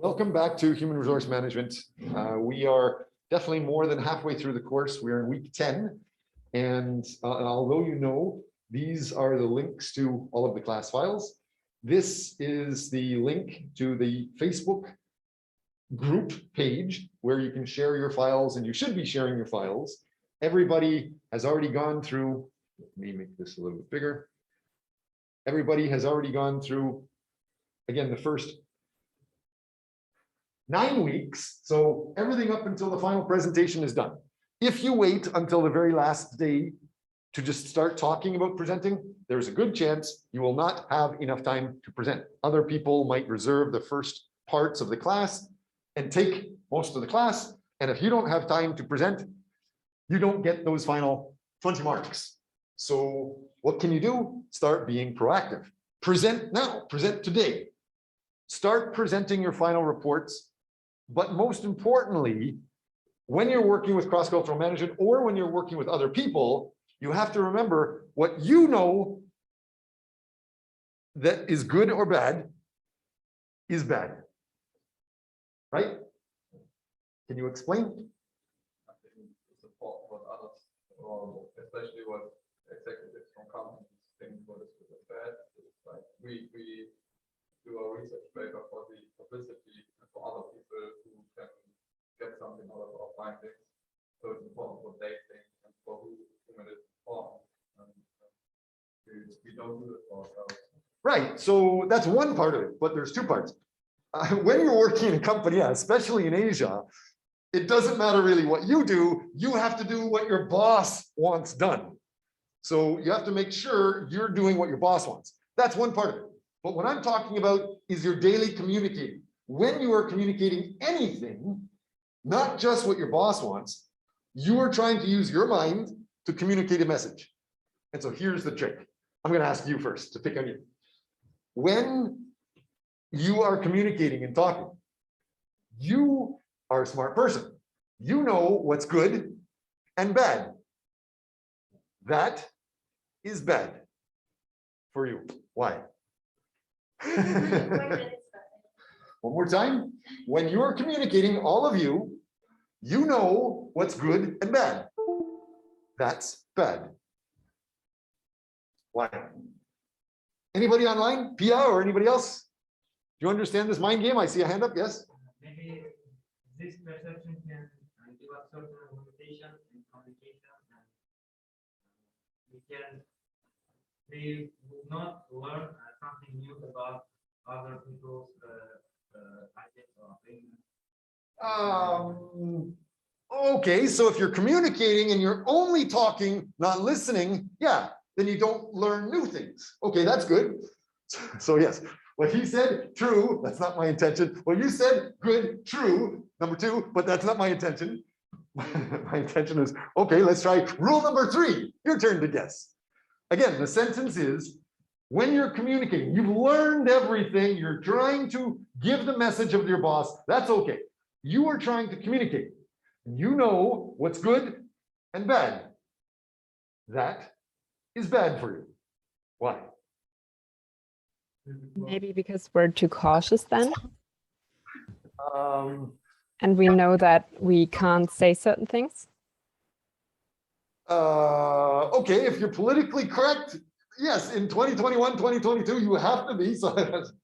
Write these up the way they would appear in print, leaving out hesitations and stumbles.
Welcome back to Human Resource Management. We are definitely more than halfway through the course. We are in week 10. And although you know, these are the links to all of the class files. This is the link to the Facebook group page where you can share your files, and you should be sharing your files. Everybody has already gone through, let me make this a little bit bigger. Everybody has already gone through, again, the first 9 weeks. So everything up until the final presentation is done. If you wait until the very last day to just start talking about presenting, there's a good chance you will not have enough time to present. Other people might reserve the first parts of the class and take most of the class. And if you don't have time to present, you don't get those final 20 marks. So what can you do? Start being proactive. Present now, present today. Start presenting your final reports. But most importantly, when you're working with cross-cultural management or when you're working with other people, you have to remember what you know that is good or bad is bad. Right? Can you explain? I think it's important what others, or especially what executives from companies think what is good and bad. It's like we do a research paper for the publicity and for other people who can get something out of our findings. So it's important what they think and for whom it is important. And we don't do it for ourselves. Right. So that's one part of it, but there's two parts. When you're working in a company, especially in Asia, it doesn't matter really what you do. You have to do what your boss wants done. So you have to make sure you're doing what your boss wants. That's one part of it. But what I'm talking about is your daily communicating. When you are communicating anything, not just what your boss wants, you are trying to use your mind to communicate a message. And so here's the trick. I'm going to ask you first to pick on you. When you are communicating and talking, you are a smart person. You know what's good and bad. That is bad for you. Why? One more time. When you are communicating, all of you, you know what's good and bad. That's bad. Why? Anybody online? Pia or anybody else? Do you understand this mind game? I see a hand up. Yes? Maybe this perception can give us certain limitation in communication, and we will not learn something new about other people's ideas or opinions. Okay, so if you're communicating and you're only talking, not listening, yeah, then you don't learn new things. Okay, that's good. So yes, what he said, true, that's not my intention. What you said, good, true, number 2, but that's not my intention. My intention is, okay, let's try rule number 3. Your turn to guess. Again, the sentence is, when you're communicating, you've learned everything, you're trying to give the message of your boss, that's okay. You are trying to communicate. You know what's good and bad. That is bad for you. Why? Maybe because we're too cautious then. Um, And we know that we can't say certain things. Okay, if you're politically correct, yes, in 2021, 2022, you have to be. So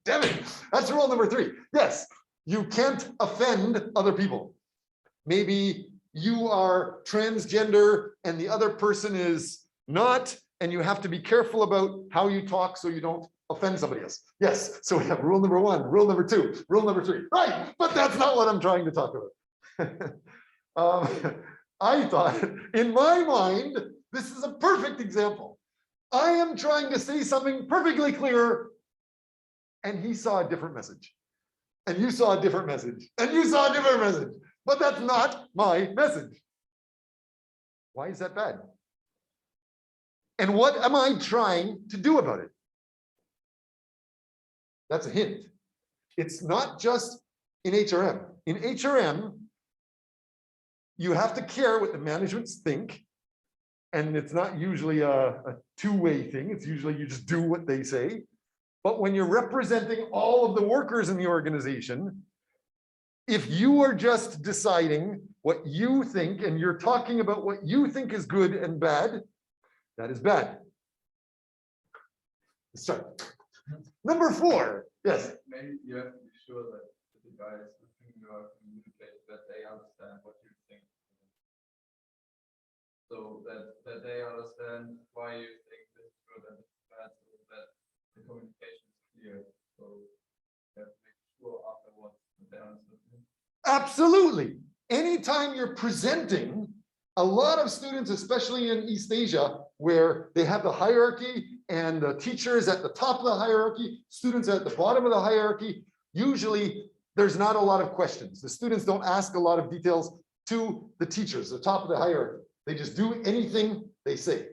damn it, that's rule number 3. Yes, you can't offend other people. Maybe you are transgender and the other person is not, and you have to be careful about how you talk so you don't offend somebody else. Yes, so we have rule number 1, rule number 2, rule number 3. Right, but that's not what I'm trying to talk about. I thought, in my mind, this is a perfect example. I am trying to say something perfectly clear, and he saw a different message. And you saw a different message. And you saw a different message. But that's not my message. Why is that bad? And what am I trying to do about it? That's a hint. It's not just in HRM. In HRM, you have to care what the managements think. And it's not usually a two-way thing. It's usually you just do what they say. But when you're representing all of the workers in the organization, if you are just deciding what you think and you're talking about what you think is good and bad, that is bad. Sorry. Number 4, yes. Maybe you have to be sure that the guys with whom you are communicating, that they understand what you think. So that they understand why you think this is good and this is bad, so that the communication is clear. So you have to make sure afterwards that they understand. Absolutely. Anytime you're presenting, a lot of students, especially in East Asia, where they have the hierarchy and the teacher is at the top of the hierarchy, students are at the bottom of the hierarchy, usually there's not a lot of questions. The students don't ask a lot of details to the teachers, the top of the hierarchy. They just do anything they say.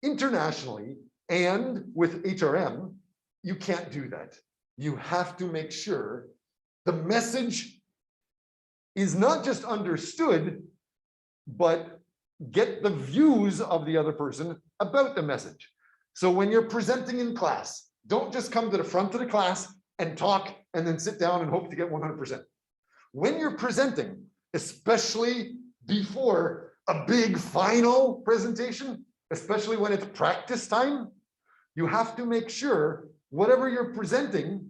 Internationally and with HRM, you can't do that. You have to make sure the message is not just understood, but get the views of the other person about the message. So when you're presenting in class, don't just come to the front of the class and talk and then sit down and hope to get 100%. When you're presenting, especially before a big final presentation, especially when it's practice time, you have to make sure whatever you're presenting,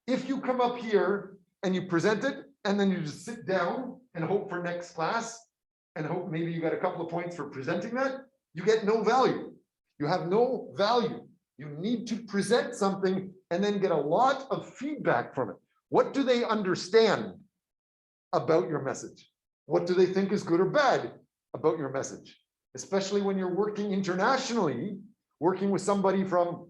if you come up here and you present it and then you just sit down and hope for next class and hope maybe you got a couple of points for presenting that, you get no value. You have no value. You need to present something and then get a lot of feedback from it. What do they understand about your message? What do they think is good or bad about your message? Especially when you're working internationally, working with somebody from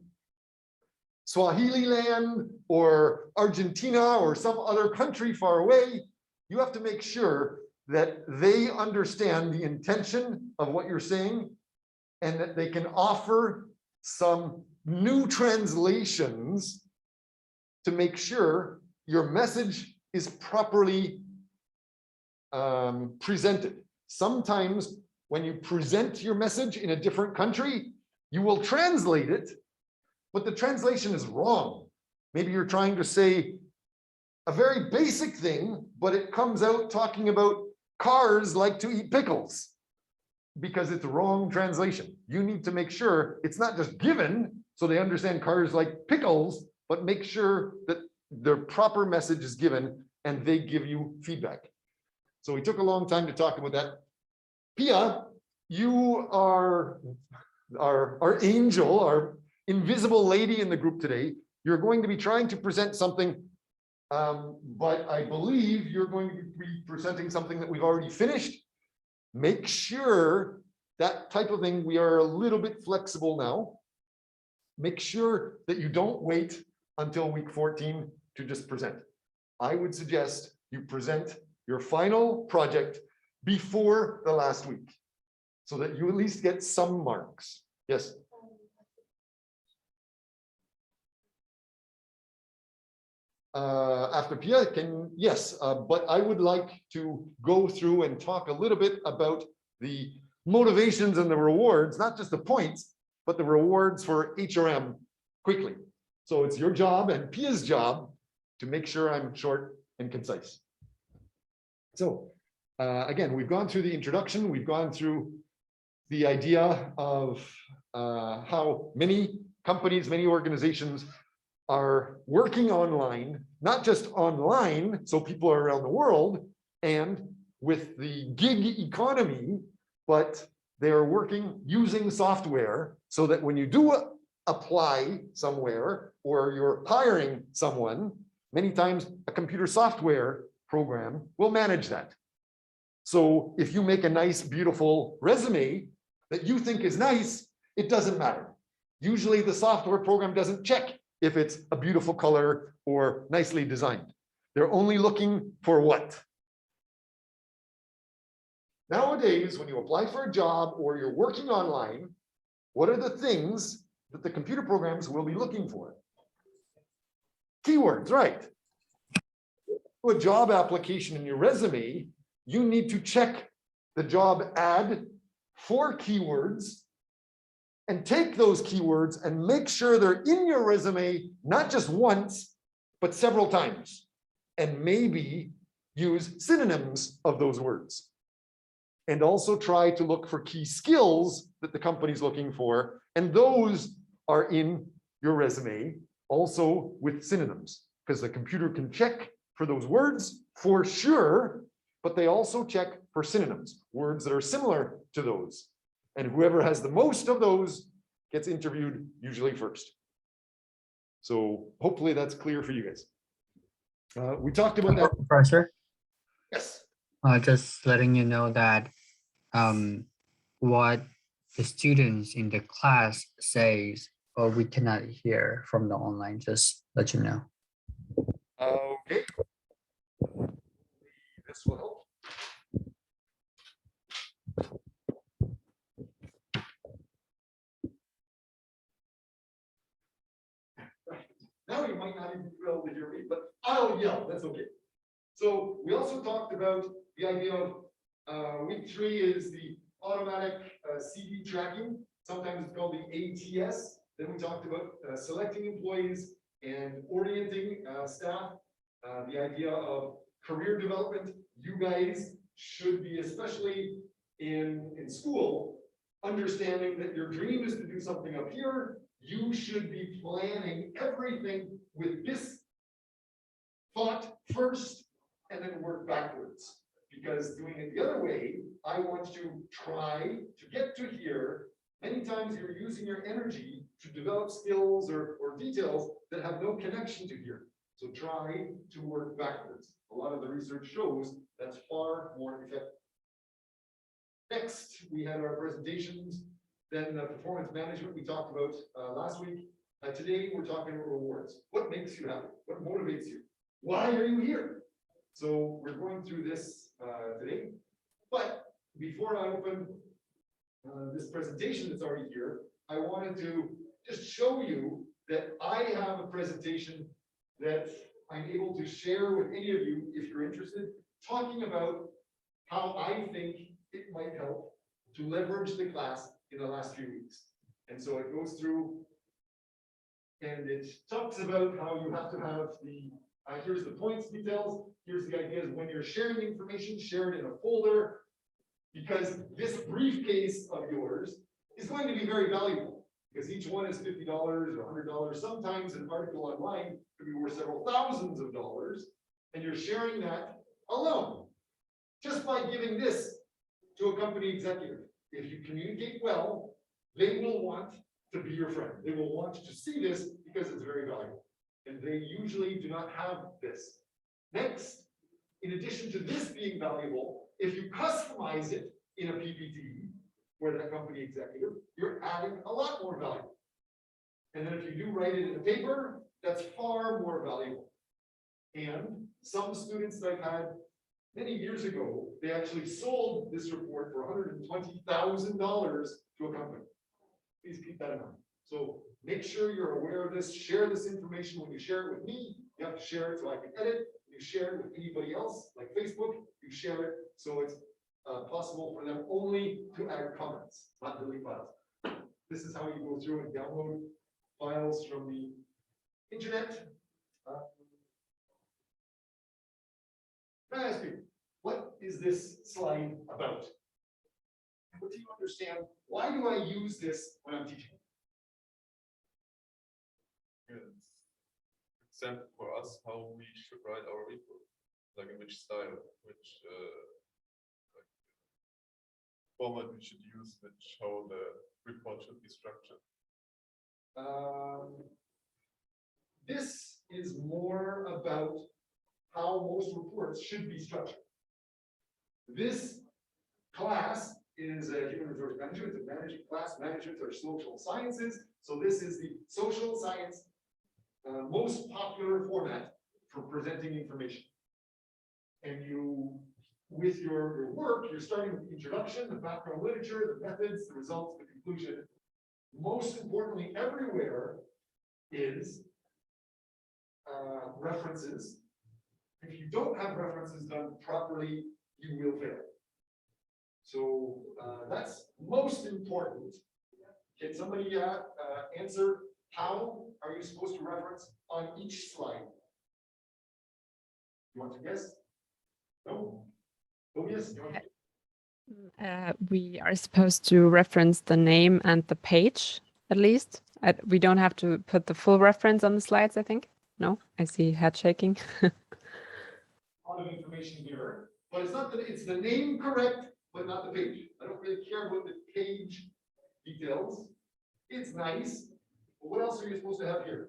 Swahili land or Argentina or some other country far away, you have to make sure that they understand the intention of what you're saying and that they can offer some new translations to make sure your message is properly presented. Sometimes when you present your message in a different country, you will translate it, but the translation is wrong. Maybe you're trying to say a very basic thing, but it comes out talking about cars like to eat pickles because it's wrong translation. You need to make sure it's not just given so they understand cars like pickles, but make sure that their proper message is given and they give you feedback. So we took a long time to talk about that. Pia, you are our angel, our invisible lady in the group today. You're going to be trying to present something, but I believe you're going to be presenting something that we've already finished. Make sure that type of thing, we are a little bit flexible now. Make sure that you don't wait until week 14 to just present. I would suggest you present your final project before the last week so that you at least get some marks. Yes. After Pia, yes, but I would like to go through and talk a little bit about the motivations and the rewards, not just the points, but the rewards for HRM quickly. So it's your job and Pia's job to make sure I'm short and concise. So again, we've gone through the introduction, we've gone through the idea of how many companies, many organizations are working online, not just online, so people are around the world, and with the gig economy, but they're working using software so that when you do apply somewhere or you're hiring someone, many times a computer software program will manage that. So if you make a nice, beautiful resume that you think is nice, it doesn't matter. Usually the software program doesn't check if it's a beautiful color or nicely designed. They're only looking for what? Nowadays, when you apply for a job or you're working online, what are the things that the computer programs will be looking for? Keywords, right? A job application in your resume, you need to check the job ad for keywords and take those keywords and make sure they're in your resume, not just once, but several times. And maybe use synonyms of those words. And also try to look for key skills that the company's looking for. And those are in your resume also with synonyms, because the computer can check for those words for sure, but they also check for synonyms, words that are similar to those. And whoever has the most of those gets interviewed usually first. So hopefully that's clear for you guys. We talked about that. Professor, Yes. just letting you know that what the students in the class says, we cannot hear from the online, just let you know. Okay. This will help. Now you might not even be able to hear me, but I'll yell, that's okay. So we also talked about the idea of week 3 is the automatic CD tracking. Sometimes it's called the ATS. Then we talked about selecting employees and orienting staff. The idea of career development. You guys should be, especially in school, understanding that your dream is to do something up here. You should be planning everything with this thought first and then work backwards. Because doing it the other way, I want to try to get to here. Many times you're using your energy to develop skills or details that have no connection to here. So try to work backwards. A lot of the research shows that's far more effective. Next, we had our presentations. Then performance management we talked about last week. Today we're talking about rewards. What makes you happy? What motivates you? Why are you here? So we're going through this today. But before I open this presentation that's already here, I wanted to just show you that I have a presentation that I'm able to share with any of you if you're interested, talking about how I think it might help to leverage the class in the last few weeks. And so it goes through and it talks about how you have to have the, here's the points details, here's the ideas when you're sharing information, share it in a folder, because this briefcase of yours is going to be very valuable, because each one is $50 or $100. Sometimes an article online could be worth several thousands of dollars, and you're sharing that alone, just by giving this to a company executive. If you communicate well, they will want to be your friend. They will want to see this because it's very valuable. And they usually do not have this. Next, in addition to this being valuable, if you customize it in a PPT for that company executive, you're adding a lot more value. And then if you do write it in a paper, that's far more valuable. And some students that I've had many years ago, they actually sold this report for $120,000 to a company. Please keep that in mind. So make sure you're aware of this. Share this information. When you share it with me, you have to share it so I can edit. You share it with anybody else, like Facebook. You share it so it's possible for them only to add comments, not delete files. This is how you go through and download files from the internet. Can I ask you, what is this slide about? What do you understand? Why do I use this when I'm teaching? Example for us how we should write our report, like in which style, which like format we should use, which how the report should be structured. This is more about how most reports should be structured. This class is a human resource management, it's a managing class. Management or social sciences. So this is the social science most popular format for presenting information. And you, with your work, you're starting with the introduction, the background literature, the methods, the results, the conclusion. Most importantly, everywhere is references. If you don't have references done properly, you will fail. So that's most important. Can somebody answer how are you supposed to reference on each slide? You want to guess? No? Tobias, you want to? We are supposed to reference the name and the page, at least. We don't have to put the full reference on the slides, I think. No, I see head shaking. A lot of information here, but it's not that it's the name correct, but not the page. I don't really care about the page details. It's nice, but what else are you supposed to have here?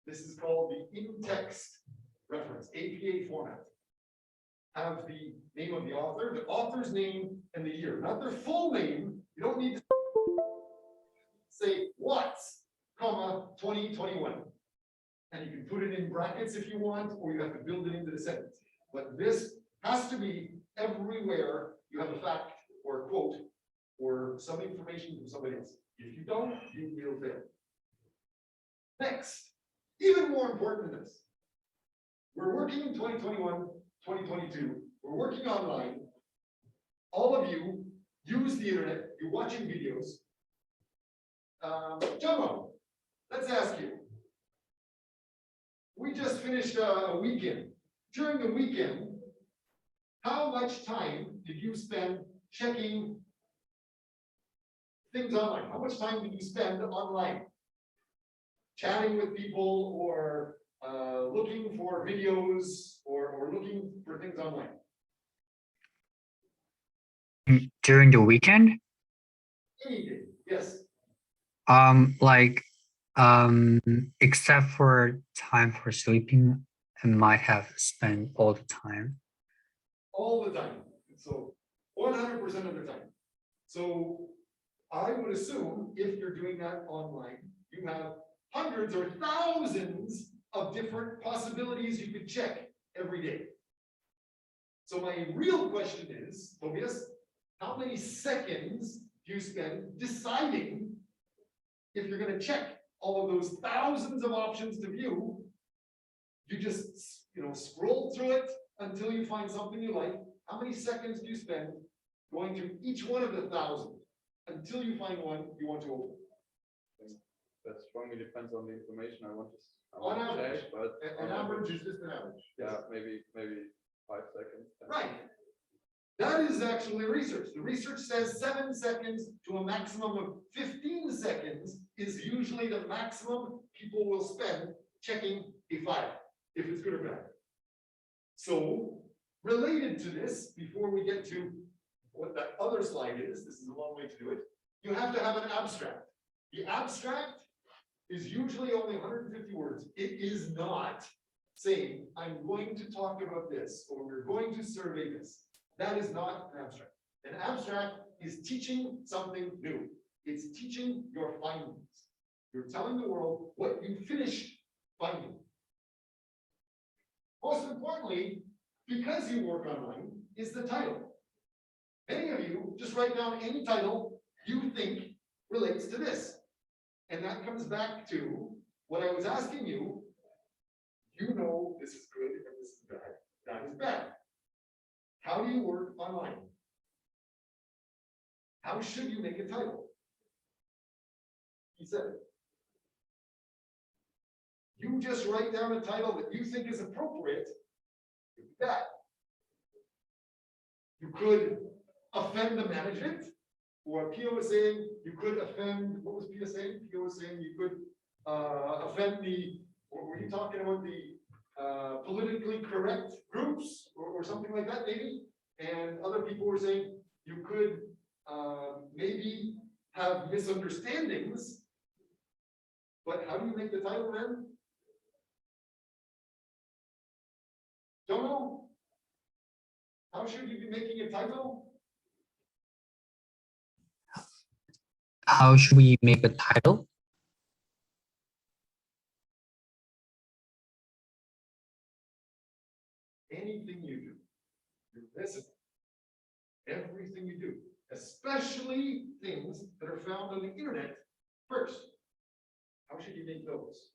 This is called the in-text reference, APA format. Have the name of the author's name, and the year, not their full name. You don't need to say Watts, comma, 2021. And you can put it in brackets if you want, or you have to build it into the sentence. But this has to be everywhere you have a fact or a quote or some information from somebody else. If you don't, you will fail. Next, even more important than this, we're working in 2021, 2022. We're working online. All of you use the internet. You're watching videos. Jomo, let's ask you. We just finished a weekend. During the weekend, how much time did you spend checking things online? How much time did you spend online? Chatting with people or looking for videos or looking for things online? During the weekend, Any day, yes. like except for time for sleeping, I might have spent all the time. All the time. So 100% of the time. So I would assume if you're doing that online, you have hundreds or thousands of different possibilities you could check every day. So my real question is, Tobias, how many seconds do you spend deciding if you're going to check all of those thousands of options to view? You just, scroll through it until you find something you like. How many seconds do you spend going through each one of the 1,000 until you find one you want to open? That strongly depends on the information I want to On average, check, but an average is just an average. yeah, maybe 5 seconds. 10 Right. That is actually research. The research says 7 seconds to a maximum of 15 seconds is usually the maximum people will spend checking a file, if it's good or bad. So, related to this, before we get to what that other slide is, this is a long way to do it, you have to have an abstract. The abstract is usually only 150 words. It is not saying, I'm going to talk about this, or we're going to survey this. That is not an abstract. An abstract is teaching something new. It's teaching your findings. You're telling the world what you finished finding. Most importantly, because you work online, is the title. Many of you just write down any title you think relates to this. And that comes back to what I was asking you. You know this is good and this is bad. That is bad. How do you work online? How should you make a title? He said it. You just write down a title that you think is appropriate. That you could offend the management, or Pia was saying you could offend. What was Pia saying? Pia was saying you could offend the. Or were you talking about the politically correct groups or something like that, maybe? And other people were saying you could maybe have misunderstandings. But how do you make the title then? Don't know. How should you be making a title? How should we make a title? Anything you do, your resume, everything you do, especially things that are found on the internet first. How should you make those?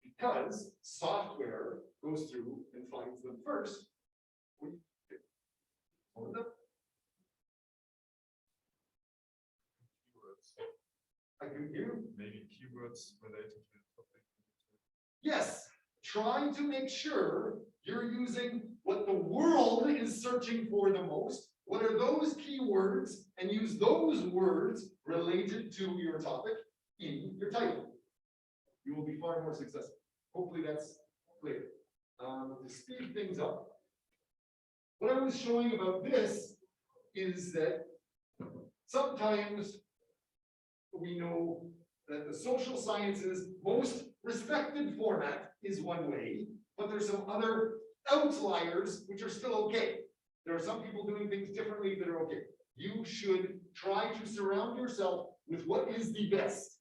Because software goes through and finds them first. What do you do? Hold up. I can hear. Maybe keywords related to the topic. Yes, try to make sure you're using what the world is searching for the most. What are those keywords? And use those words related to your topic in your title. You will be far more successful. Hopefully that's clear. To speed things up, what I was showing about this is that sometimes we know that the social sciences most respected format is one way, but there's some other outliers which are still okay. There are some people doing things differently that are okay. You should try to surround yourself with what is the best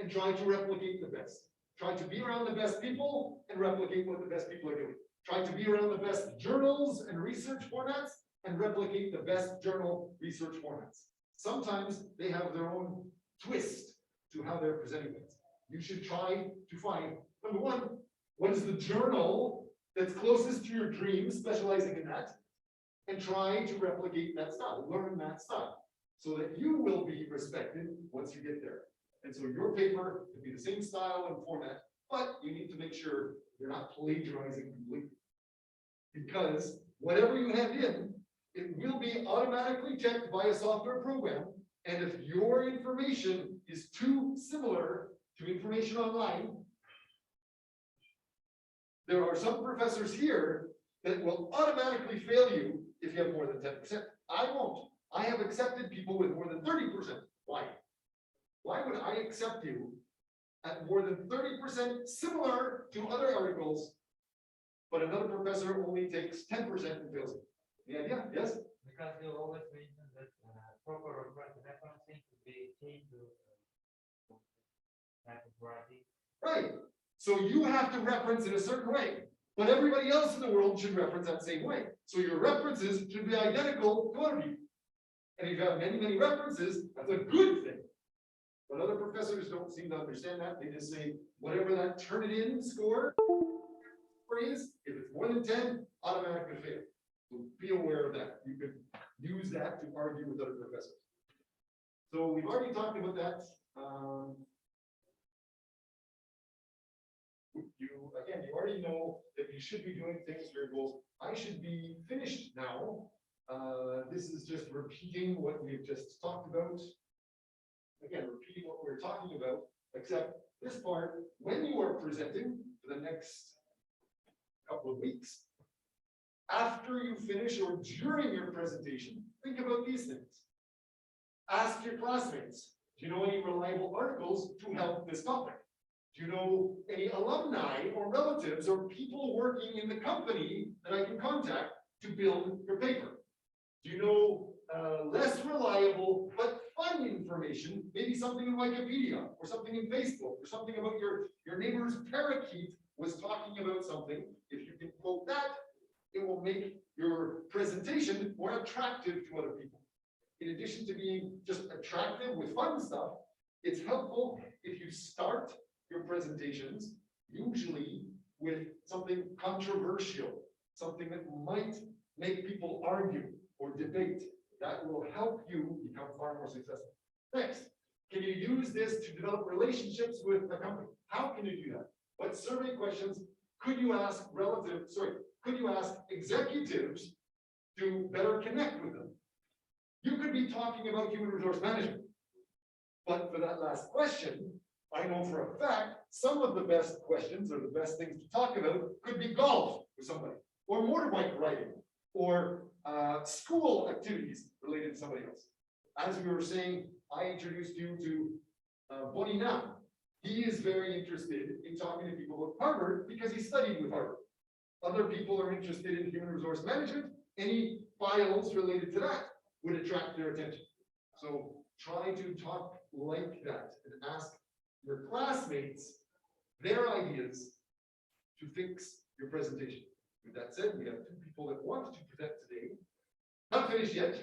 and try to replicate the best. Try to be around the best people and replicate what the best people are doing. Try to be around the best journals and research formats and replicate the best journal research formats. Sometimes they have their own twist to how they're presenting things. You should try to find, number one, what is the journal that's closest to your dream, specializing in that, and try to replicate that style, learn that style, so that you will be respected once you get there. And so your paper can be the same style and format, but you need to make sure you're not plagiarizing completely. Because whatever you hand in, it will be automatically checked by a software program. And if your information is too similar to information online, there are some professors here that will automatically fail you if you have more than 10%. I won't. I have accepted people with more than 30%. Why? Why would I accept you at more than 30% similar to other articles, but another professor only takes 10% and fails it? The idea, yes? Because you always mention that proper referencing to be key to type of writing. Right. So you have to reference in a certain way, but everybody else in the world should reference that same way. So your references should be identical to other people. And if you have many, many references, that's a good thing. But other professors don't seem to understand that. They just say, whatever that Turnitin score is, if it's more than 10, automatically fail. So be aware of that. You could use that to argue with other professors. So we've already talked about that. You already know that you should be doing things for your goals. I should be finished now. This is just repeating what we've just talked about. Again, repeating what we're talking about, except this part, when you are presenting for the next couple of weeks, after you finish or during your presentation, think about these things. Ask your classmates, do you know any reliable articles to help this topic? Do you know any alumni or relatives or people working in the company that I can contact to build your paper? Do you know less reliable but fun information, maybe something in Wikipedia or something in Facebook or something about your neighbor's parakeet was talking about something? If you can quote that, it will make your presentation more attractive to other people. In addition to being just attractive with fun stuff, it's helpful if you start your presentations usually with something controversial, something that might make people argue or debate. That will help you become far more successful. Next, can you use this to develop relationships with a company? How can you do that? What survey questions could you ask could you ask executives to better connect with them? You could be talking about human resource management. But for that last question, I know for a fact, some of the best questions or the best things to talk about could be golf with somebody, or motorbike riding, or school activities related to somebody else. As we were saying, I introduced you to Bonina. He is very interested in talking to people about Harvard because he studied with Harvard. Other people are interested in human resource management. Any files related to that would attract their attention. So try to talk like that and ask your classmates their ideas to fix your presentation. With that said, we have two people that want to present today. Not finished yet.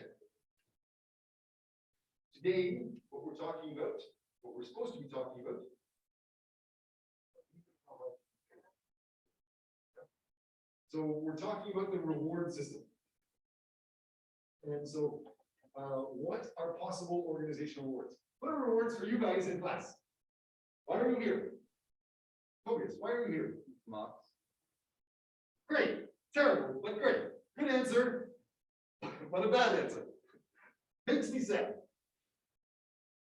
Today, what we're talking about, what we're supposed to be talking about, so we're talking about the reward system. And so what are possible organizational rewards? What are rewards for you guys in class? Why are you here? Focus, why are you here? marks. Great, terrible, but great. Good answer, but a bad answer. Makes me sad.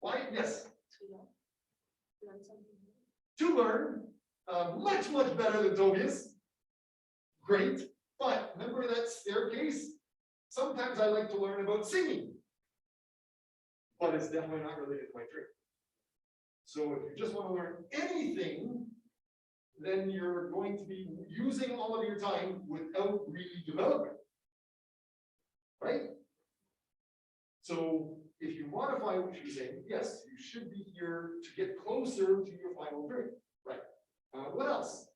Why? Yes. To learn, much, much better than Tobias. Great, but remember that staircase? Sometimes I like to learn about singing. But it's definitely not related to my trade. So if you just want to learn anything, then you're going to be using all of your time without really developing. Right? So if you modify what you're saying, yes, you should be here to get closer to your final grade. Right. What else?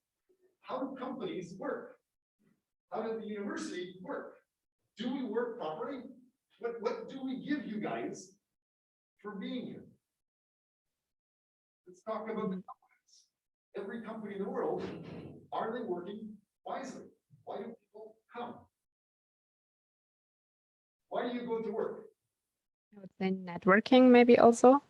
How do companies work? How does the university work? Do we work properly? What do we give you guys for being here? Let's talk about the companies. Every company in the world, are they working wisely? Why do people come? Why do you go to work? I would say networking maybe also.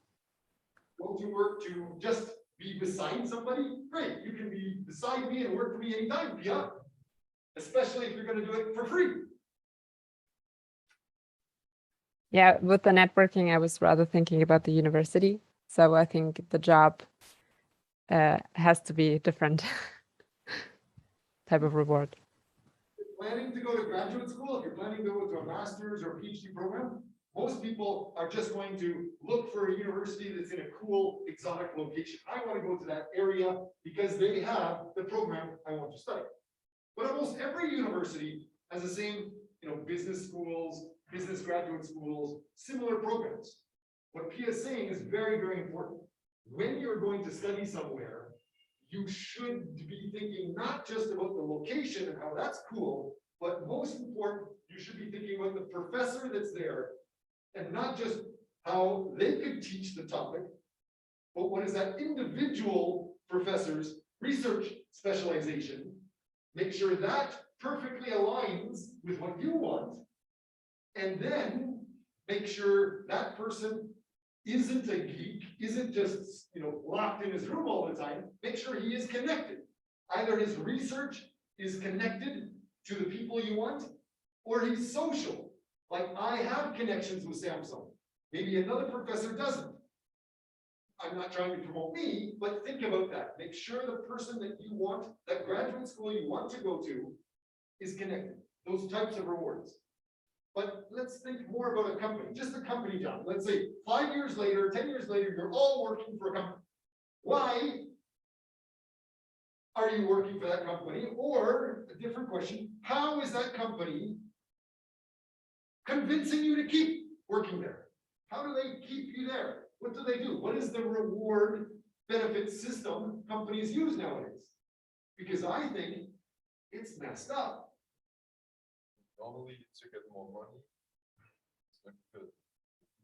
Go to work to just be beside somebody? Great, you can be beside me and work for me anytime, yeah. Especially if you're going to do it for free. Yeah, with the networking, I was rather thinking about the university. So I think the job has to be different type of reward. If you're planning to go to graduate school, if you're planning to go to a master's or PhD program, most people are just going to look for a university that's in a cool, exotic location. I want to go to that area because they have the program I want to study. But almost every university has the same, business schools, business graduate schools, similar programs. What Pia is saying is very, very important. When you're going to study somewhere, you should be thinking not just about the location and how that's cool, but most important, you should be thinking about the professor that's there, and not just how they could teach the topic, but what is that individual professor's research specialization. Make sure that perfectly aligns with what you want, and then make sure that person isn't a geek, isn't just locked in his room all the time. Make sure he is connected. Either his research is connected to the people you want, or he's social. Like I have connections with Samsung. Maybe another professor doesn't. I'm not trying to promote me, but think about that. Make sure the person that you want, that graduate school you want to go to, is connected. Those types of rewards. But let's think more about a company, just a company job. Let's say 5 years later, 10 years later, you're all working for a company. Why are you working for that company? Or a different question, how is that company convincing you to keep working there? How do they keep you there? What do they do? What is the reward benefit system companies use nowadays? Because I think it's messed up. Normally to get more money. It's like the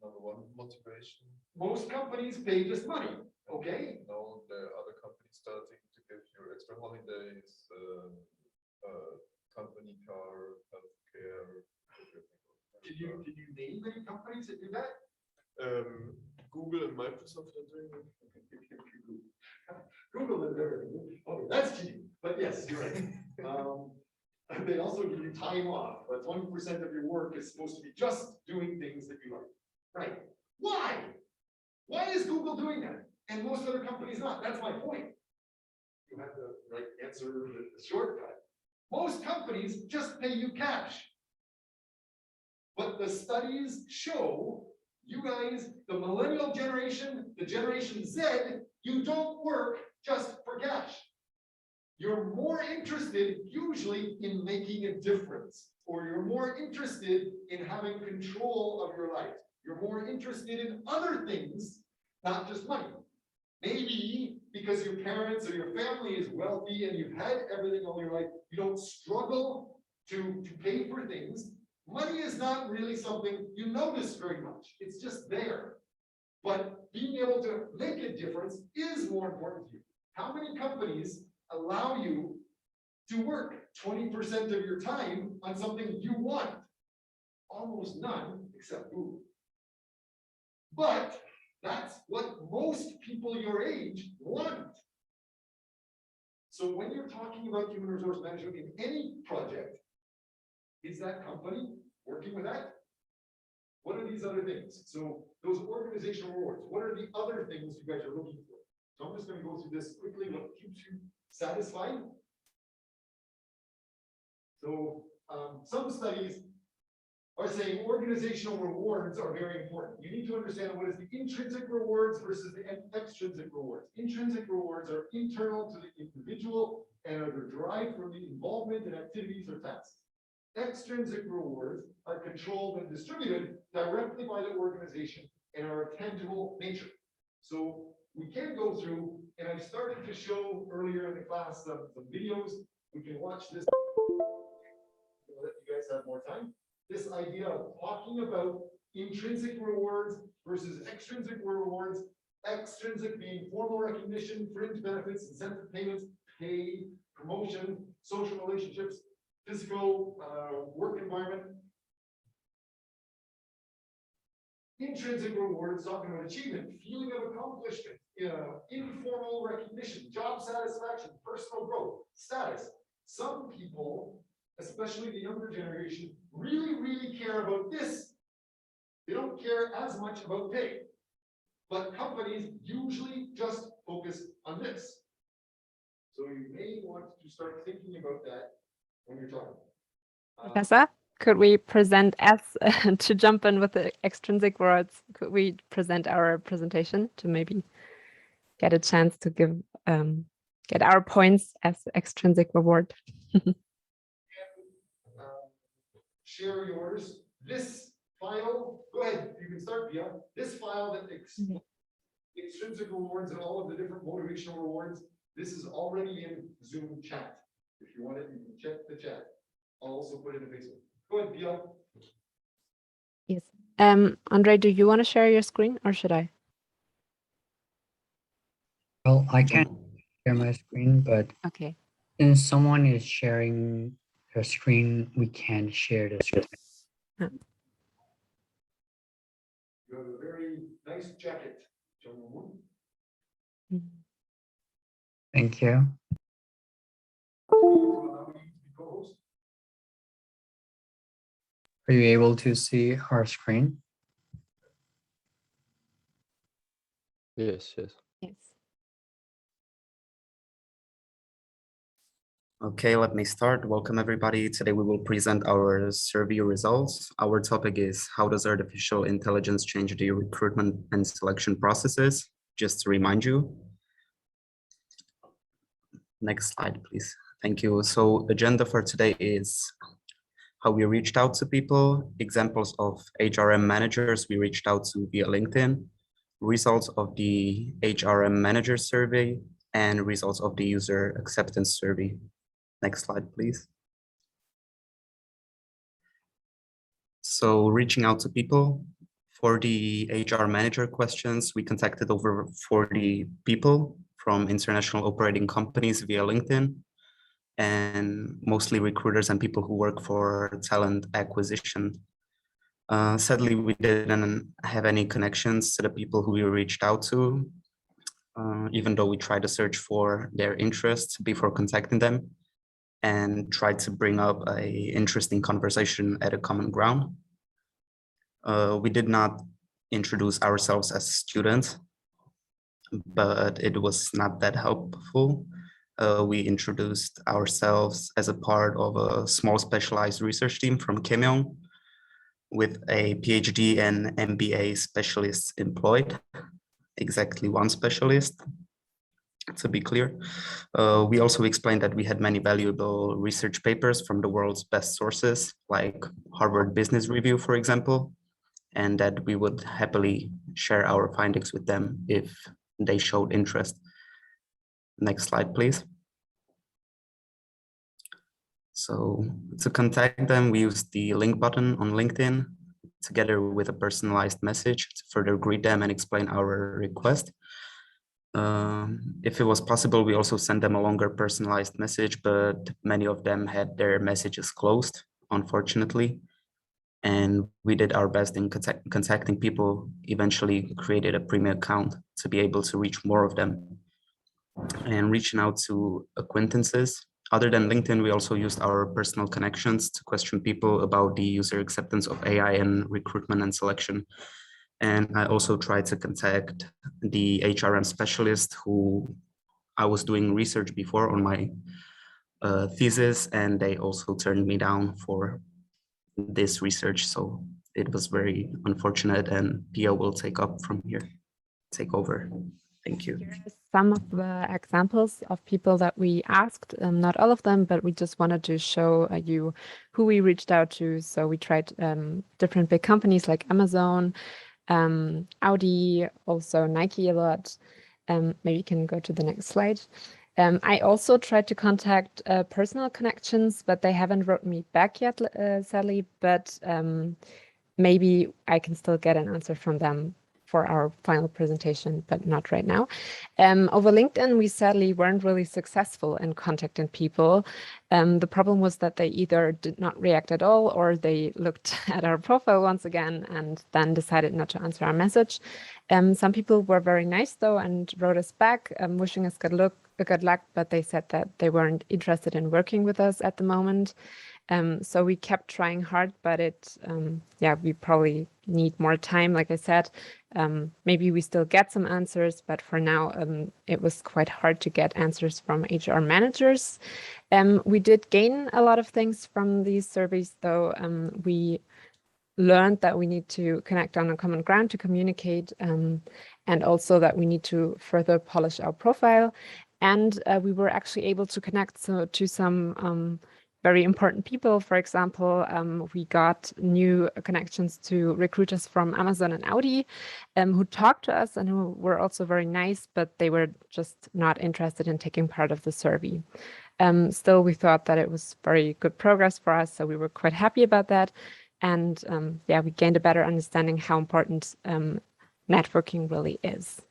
number one motivation. Most companies pay just money, okay? Now there are other companies starting to give you extra holidays, company car, healthcare. Can you name any companies that do that? Google and Microsoft are doing it. Google is everything. Okay, that's cheating, but yes, you're right. They also give you time off, but 20% of your work is supposed to be just doing things that you like. Right. Why? Why is Google doing that? And most other companies not. That's my point. You have the right answer, the shortcut. Most companies just pay you cash. But the studies show you guys, the millennial generation, the Generation Z, you don't work just for cash. You're more interested usually in making a difference, or you're more interested in having control of your life. You're more interested in other things, not just money. Maybe because your parents or your family is wealthy and you've had everything all your life, you don't struggle to pay for things. Money is not really something you notice very much. It's just there. But being able to make a difference is more important to you. How many companies allow you to work 20% of your time on something you want? Almost none, except Google. But that's what most people your age want. So So when you're talking about human resource management in any project, is that company working with that? What are these other things? So those organizational rewards, what are the other things you guys are looking for? So I'm just going to go through this quickly, what keeps you satisfied. So some studies are saying organizational rewards are very important. You need to understand what is the intrinsic rewards versus the extrinsic rewards. Intrinsic rewards are internal to the individual and are derived from the involvement in activities or tasks. Extrinsic rewards are controlled and distributed directly by the organization and are of tangible nature. So we can go through, and I started to show earlier in the class some videos. We can watch this. I'll let you guys have more time. This idea of talking about intrinsic rewards versus extrinsic rewards, extrinsic being formal recognition, fringe benefits, incentive payments, pay, promotion, social relationships, physical work environment. Intrinsic rewards, talking about achievement, feeling of accomplishment, informal recognition, job satisfaction, personal growth, status. Some people, especially the younger generation, really care about this. They don't care as much about pay. But companies usually just focus on this. So you may want to start thinking about that when you're talking. Professor, could we present as to jump in with the extrinsic words? Could we present our presentation to maybe get a chance to give get our points as extrinsic reward? Share yours. This file, go ahead, you can start, Pia. This file that extrinsic rewards and all of the different motivational rewards, this is already in Zoom chat. If you want it, you can check the chat. I'll also put it in Facebook. Go ahead, Pia. Yes. Andre, do you want to share your screen or should I? Well, I can't share my screen, but Okay. since someone is sharing their screen, we can share the screen. You have a very nice jacket, Jung-Woo. Thank you. Co-host. Are you able to see our screen? Yes, yes. Yes. Okay, let me start. Welcome, everybody. Today we will present our survey results. Our topic is how does artificial intelligence change the recruitment and selection processes? Just to remind you. Next slide, please. Thank you. So agenda for today is how we reached out to people, examples of HRM managers we reached out to via LinkedIn, results of the HRM manager survey, and results of the user acceptance survey. Next slide, please. So reaching out to people. For the HR manager questions, we contacted over 40 people from international operating companies via LinkedIn, and mostly recruiters and people who work for talent acquisition. Sadly, we didn't have any connections to the people who we reached out to, even though we tried to search for their interests before contacting them and tried to bring up an interesting conversation at a common ground. We did not introduce ourselves as students, but it was not that helpful. We introduced ourselves as a part of a small specialized research team from Keimyung with a PhD and MBA specialists employed, exactly one specialist, to be clear. We also explained that we had many valuable research papers from the world's best sources, like Harvard Business Review, for example, and that we would happily share our findings with them if they showed interest. Next slide, please. So to contact them, we used the link button on LinkedIn together with a personalized message to further greet them and explain our request. If it was possible, we also sent them a longer personalized message, but many of them had their messages closed, unfortunately. And we did our best in contacting people, eventually created a premium account to be able to reach more of them. and reaching out to acquaintances. Other than LinkedIn, we also used our personal connections to question people about the user acceptance of AI in recruitment and selection. And I also tried to contact the HRM specialist who I was doing research before on my thesis, and they also turned me down for this research. So it was very unfortunate, and Pia will take over. Thank you. Here are some of the examples of people that we asked, not all of them, but we just wanted to show you who we reached out to. So we tried different big companies like Amazon, Audi, also Nike a lot. Maybe you can go to the next slide. I also tried to contact personal connections, but they haven't wrote me back yet, sadly, but maybe I can still get an answer from them for our final presentation, but not right now. Over LinkedIn, we sadly weren't really successful in contacting people. The problem was that they either did not react at all, or they looked at our profile once again and then decided not to answer our message. Some people were very nice though and wrote us back, wishing us good luck, but they said that they weren't interested in working with us at the moment. So we kept trying hard, but we probably need more time. Like I said, maybe we still get some answers, but for now, it was quite hard to get answers from HR managers. We did gain a lot of things from these surveys, though. We learned that we need to connect on a common ground to communicate, and also that we need to further polish our profile. And we were actually able to connect to some very important people. For example, we got new connections to recruiters from Amazon and Audi who talked to us and who were also very nice, but they were just not interested in taking part of the survey. Still, we thought that it was very good progress for us, so we were quite happy about that. And we gained a better understanding how important networking really is.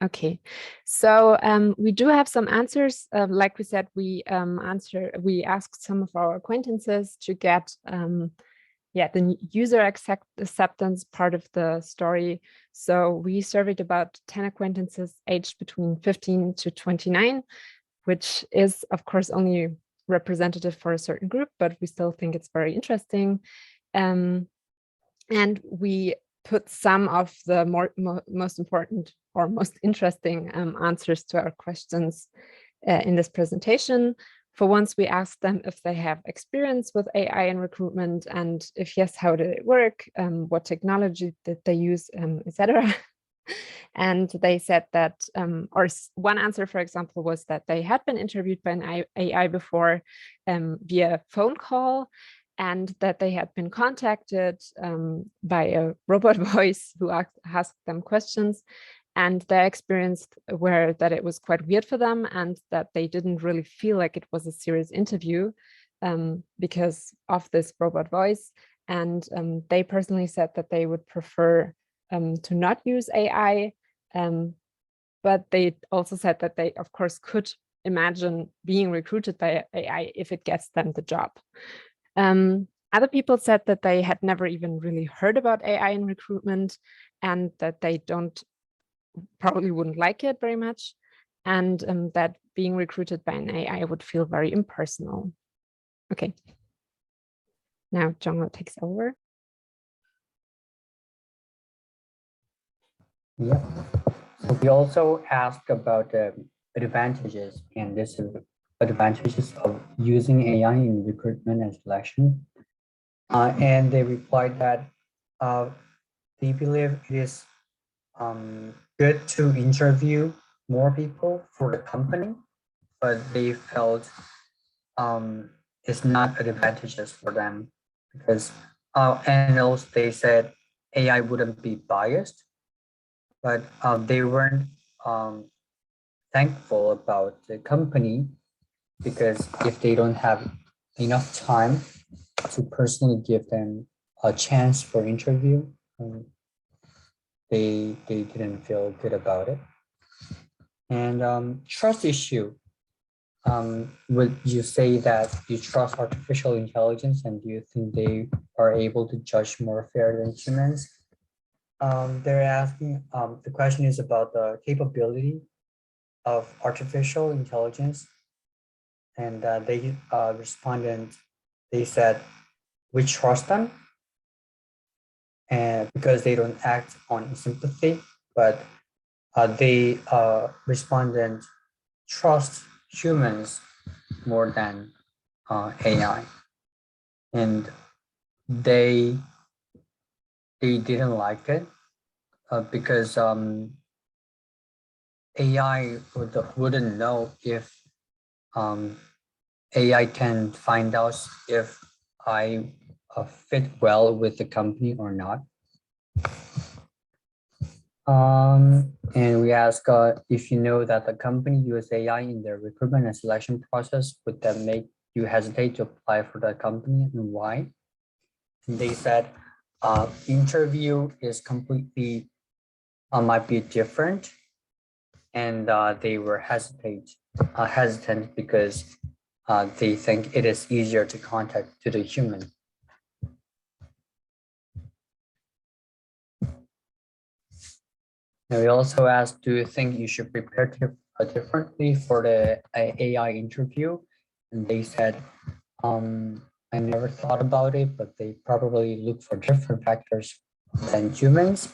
Okay, so we do have some answers. Like we said, we asked some of our acquaintances to get the user acceptance part of the story. So we surveyed about 10 acquaintances aged between 15 to 29, which is of course only representative for a certain group, but we still think it's very interesting. And we put some of the most important or most interesting answers to our questions in this presentation. For once, we asked them if they have experience with AI in recruitment, and if yes, how did it work, what technology did they use, etc. And they said that, or one answer, for example, was that they had been interviewed by an AI before via phone call, and that they had been contacted by a robot voice who asked them questions. And their experience were that it was quite weird for them, and that they didn't really feel like it was a serious interview because of this robot voice. And they personally said that they would prefer to not use AI, but they also said that they, of course, could imagine being recruited by AI if it gets them the job. Other people said that they had never even really heard about AI in recruitment, and that they probably wouldn't like it very much, and that being recruited by an AI would feel very impersonal. Okay, now Jongho takes over. Yeah. So we also asked about the advantages and disadvantages of using AI in recruitment and selection. And they replied that they believe it is good to interview more people for the company, but they felt it's not advantageous for them because, and also they said AI wouldn't be biased, but they weren't thankful about the company because if they don't have enough time to personally give them a chance for interview, they didn't feel good about it. And trust issue. Would you say that you trust artificial intelligence, and do you think they are able to judge more fair than humans? They're asking, the question is about the capability of artificial intelligence, and they responded. They said, "We trust them, and because they don't act on sympathy, but they responded trust humans more than AI, and they didn't like it because AI wouldn't know if AI can find out if I fit well with the company or not. And we ask if you know that the company use AI in their recruitment and selection process, would that make you hesitate to apply for that company and why? And they said interview is completely might be different, and they were hesitant because they think it is easier to contact to the human. And we also asked, do you think you should prepare differently for the AI interview? And they said, I never thought about it, but they probably look for different factors than humans.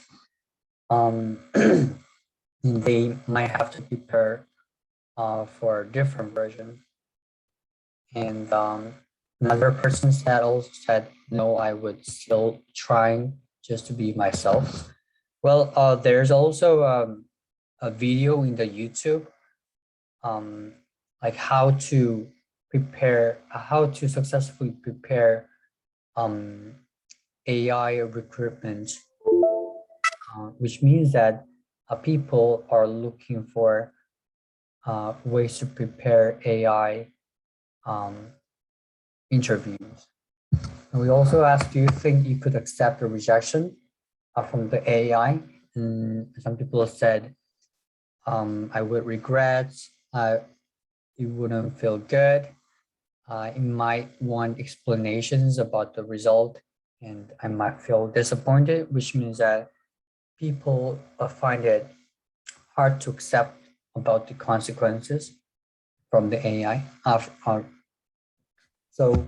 They might have to prepare for a different version. And another person said, no, I would still try just to be myself. Well, there's also a video in the YouTube, like how to successfully prepare AI recruitment, which means that people are looking for ways to prepare AI interviews. And we also asked, do you think you could accept a rejection from the AI? And some people said, I would regret, it wouldn't feel good. I might want explanations about the result, and I might feel disappointed, which means that people find it hard to accept about the consequences from the AI. So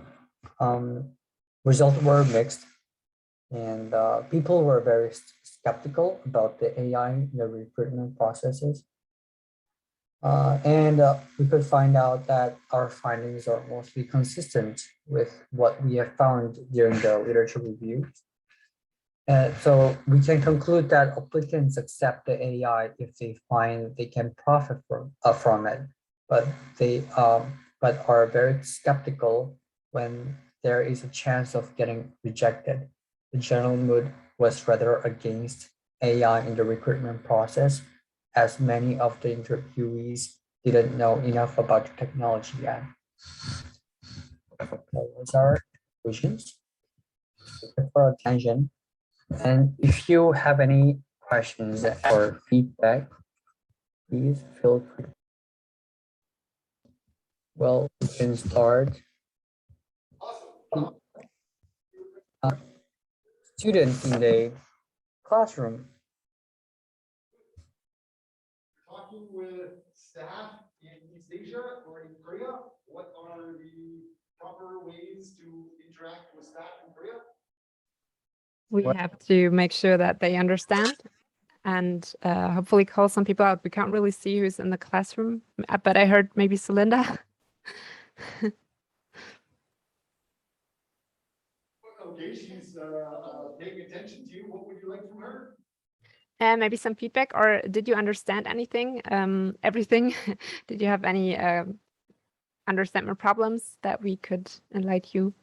results were mixed, and people were very skeptical about the AI in the recruitment processes. And we could find out that our findings are mostly consistent with what we have found during the literature review. So we can conclude that applicants accept the AI if they find they can profit from it, but they but are very skeptical when there is a chance of getting rejected. The general mood was rather against AI in the recruitment process, as many of the interviewees didn't know enough about the technology yet. That was our conclusions. Thank you for attention. And if you have any questions or feedback, please feel free. Well, we can start. Students in the classroom. Talking with staff in East Asia or in Korea, what are the proper ways to interact with staff in Korea? We have to make sure that they understand and hopefully call some people out. We can't really see who's in the classroom, but I heard maybe Celinda. Okay, she's paying attention to you. What would you like from her? And maybe some feedback, or did you understand anything? Everything? Did you have any understanding problems that we could enlighten you?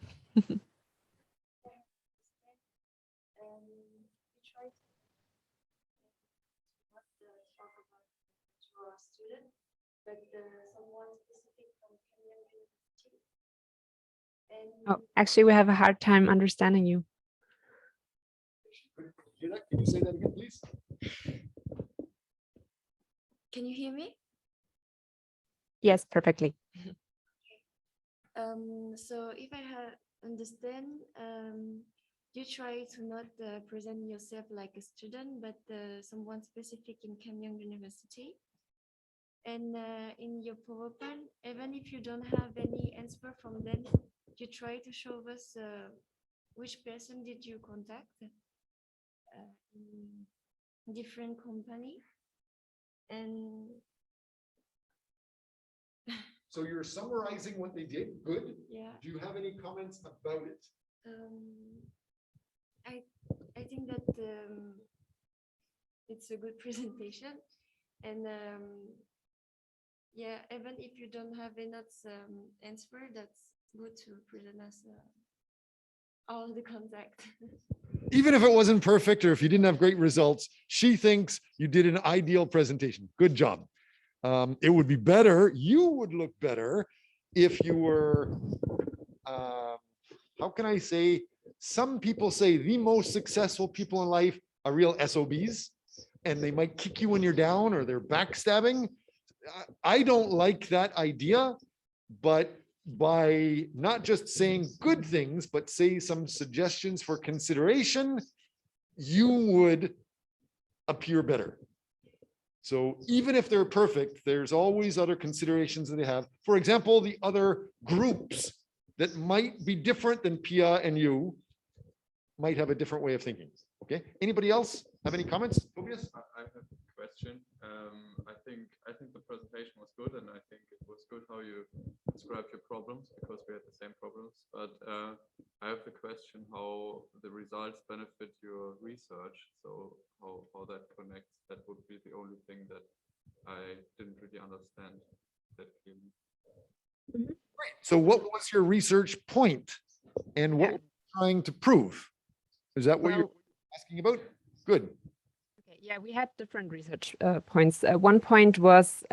Oh, actually, we have a hard time understanding you. Can you say that again, please? Can you hear me? Yes, perfectly. So if I understand, you try to not present yourself like a student, but someone specific in Keimyung University. And in your PowerPoint, even if you don't have any answer from them, you try to show us which person did you contact in different company. And So you're summarizing what they did. Good. yeah, Do you have any comments about it? I think that it's a good presentation, and yeah, even if you don't have enough answer, that's good to present us all the contact. Even if it wasn't perfect or if you didn't have great results, she thinks you did an ideal presentation. Good job. It would be better, you would look better if you were, how can I say, some people say the most successful people in life are real SOBs, and they might kick you when you're down or they're backstabbing. I don't like that idea, but by not just saying good things, but say some suggestions for consideration, you would appear better. So even if they're perfect, there's always other considerations that they have. For example, the other groups that might be different than Pia and you might have a different way of thinking. Okay, anybody else have any comments? Tobias? I have a question. I think the presentation was good, and I think it was good how you described your problems, because we had the same problems. But I have the question how the results benefit your research. So how that connects. That would be the only thing that I didn't really understand that clearly. So what was your research point and what Yeah. were you trying to prove? Is that what you're asking about? Good. Okay, yeah, we had different research points. One point was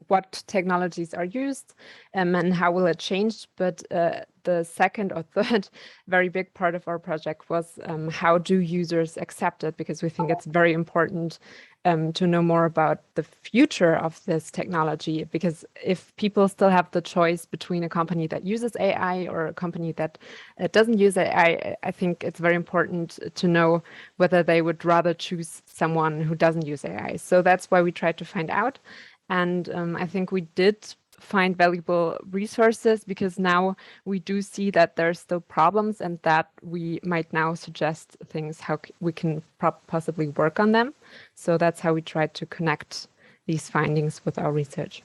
what technologies are used and how will it change. But the second or third very big part of our project was how do users accept it? Because we think it's very important to know more about the future of this technology. Because if people still have the choice between a company that uses AI or a company that doesn't use AI, I think it's very important to know whether they would rather choose someone who doesn't use AI. So that's why we tried to find out. And I think we did find valuable resources, because now we do see that there's still problems and that we might now suggest things how we can possibly work on them. So that's how we tried to connect these findings with our research.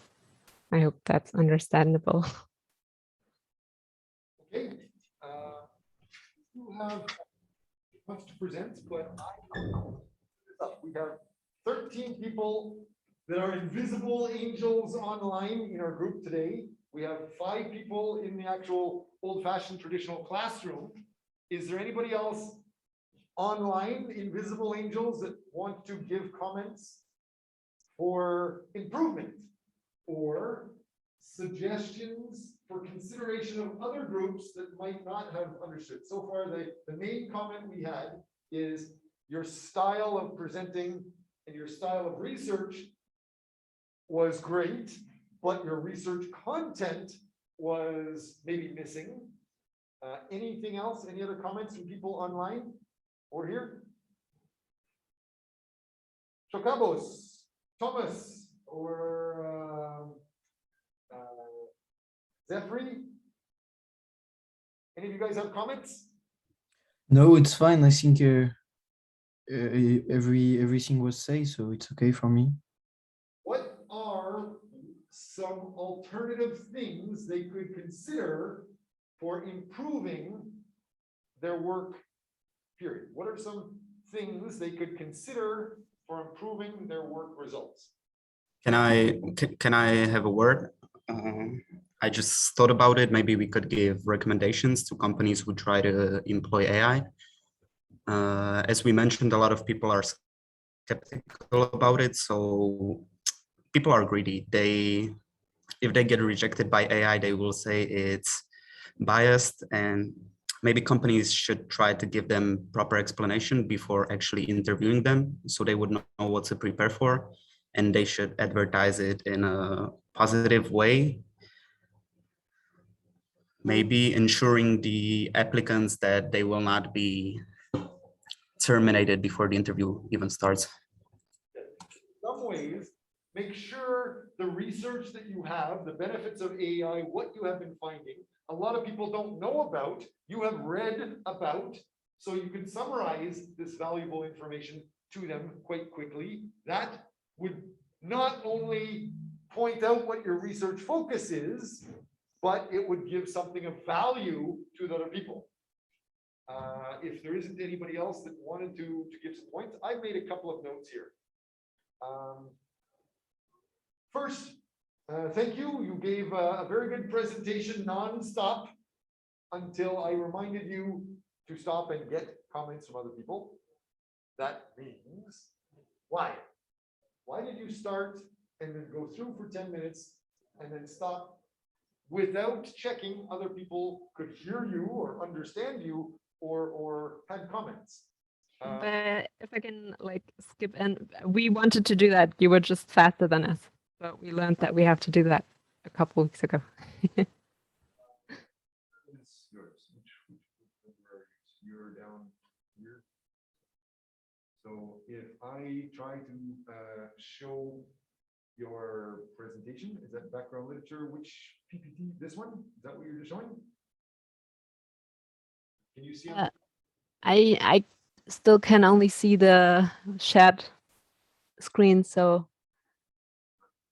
I hope that's understandable. Okay. You have much to present, but we have 13 people that are invisible angels online in our group today. We have 5 people in the actual old-fashioned traditional classroom. Is there anybody else online, invisible angels, that want to give comments for improvement or suggestions for consideration of other groups that might not have understood? So far, the main comment we had is your style of presenting and your style of research was great, but your research content was maybe missing. Anything else? Any other comments from people online or here? Chocabos, Thomas, or Zephyr? Any of you guys have comments? No, it's fine. I think everything was said, so it's okay for me. What are some alternative things they could consider for improving their work period? What are some things they could consider for improving their work results? Can I have a word? I just thought about it. Maybe we could give recommendations to companies who try to employ AI. As we mentioned, a lot of people are skeptical about it. So people are greedy. If they get rejected by AI, they will say it's biased, and maybe companies should try to give them proper explanation before actually interviewing them, so they would know what to prepare for, and they should advertise it in a positive way. Maybe ensuring the applicants that they will not be terminated before the interview even starts. In some ways, make sure the research that you have, the benefits of AI, what you have been finding. A lot of people don't know about, you have read about, so you can summarize this valuable information to them quite quickly. That would not only point out what your research focus is, but it would give something of value to the other people. If there isn't anybody else that wanted to give some points, I've made a couple of notes here. First, thank you. You gave a very good presentation non-stop until I reminded you to stop and get comments from other people. That means, why? Why did you start and then go through for 10 minutes and then stop without checking other people could hear you or understand you or had comments? But if I can like skip, and we wanted to do that, you were just faster than us. But we learned that we have to do that a couple weeks ago. It's yours. You're down here. So if I try to show your presentation, is that background literature? Which PPT? This one? Is that what you're showing? Can you see? I still can only see the shared screen. So